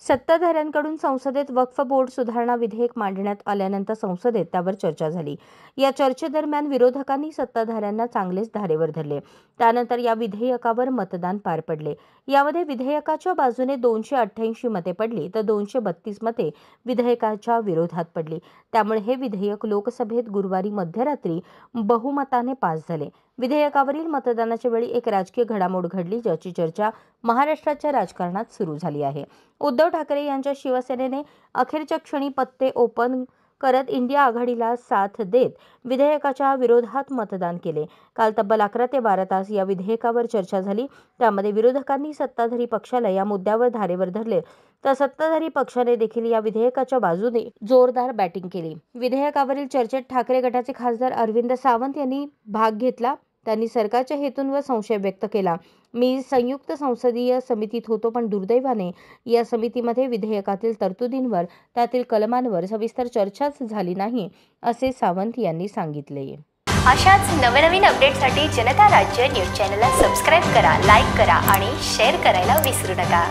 सत्ताधाऱ्यांकडून संसदेत वक्फ बोर्ड सुधारणा विधेयक मांडण्यात आल्यानंतर संसदेत त्यावर चर्चा झाली। या चर्चेदरम्यान विरोधकांनी सत्ताधाऱ्यांना चांगलेच धारेवर धरले। त्यानंतर या विधेयकावर मतदान पार पडले। यामध्ये विधेयकाच्या बाजूने 288 मते पडली तर 232 मते विधेयकाच्या विरोधात पडली। त्यामुळे हे विधेयक लोकसभेत गुरुवारी मध्यरात्री बहुमताने पास झाले। विधेयकावरील मतदानाच्या वेळी एक राजकीय घडामोड घडली, ज्याची चर्चा महाराष्ट्राच्या राजकारणात सुरू झाली आहे। उद्धव ठाकरे यांच्या शिवसेनेने अखेरच्या क्षणी पत्ते ओपन करत इंडिया आघाडीला साथ देत विधेयकाच्या विरोधात मतदान केले। काल तब्बल 11 ते 12 तास या विधेयकावर चर्चा झाली। त्यामध्ये विरोधकांनी सत्ताधारी पक्षाला या मुद्द्यावर धारेवर धरले तर सत्ताधारी पक्षाने देखील या विधेयकाच्या बाजूने जोरदार बॅटिंग केली। विधेयकावरील चर्चेत ठाकरे गटाचे खासदार अरविंद सावंत यांनी भाग घेतला। त्यांनी सरकारच्या हेतूंवर संशय व्यक्त केला। मी संयुक्त संसदीय समितीत होतो, पण दुर्दैवाने या समितीमध्ये विधेयकातील तरतुदींवर, त्यातील कलमांवर सविस्तर चर्चाच झाली नाही, असे सावंत यांनी सांगितले। अशाच नवनवीन अपडेटसाठी जनता राज्य न्यूज चॅनलला सबस्क्राईब करा, लाईक करा आणि शेअर करायला विसरू नका।